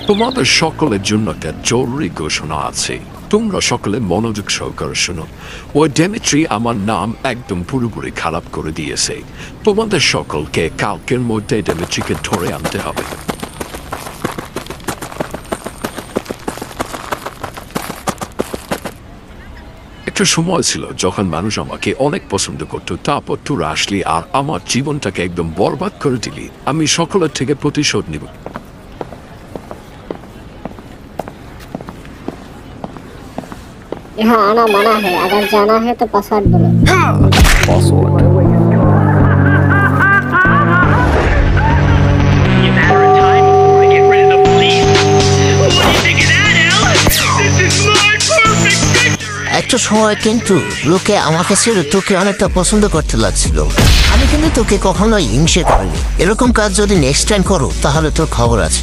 তোমাদের সকলের জন্য একটা জরুরি ঘোষণা আছে। তোমরা সকলে মনোযোগ সহকারে শোনো। ওই ডেমিট্রি আমার নাম একদম পুরোপুরি খারাপ করে দিয়েছে। তোমাদের সকলকে কালকের মধ্যে ডেমিট্রিকে ধরে আনতে হবে। একটা সময় ছিল যখন মানুষ আমাকে অনেক পছন্দ করতো, তারপর তোরা আসলি আর আমার জীবনটাকে একদম বরবাদ করে দিলি। আমি সকলের থেকে প্রতিশোধ নিব। यहाँ आना मना है, अगर जाना है तो पासवर्ड बोलो। Matter of time before I get rid of the police. What do you think of that, Al? This is my perfect victory! একটা সময় কিন্তু লোকে আমাকে ছেড়ে তোকে অনেকটা পছন্দ করতে লাগছিল। আমি কিন্তু তোকে কখনোই হিংসে করিনি। এরকম কাজ যদি নেক্সট টাইম করো তাহলে তোর খবর আছে।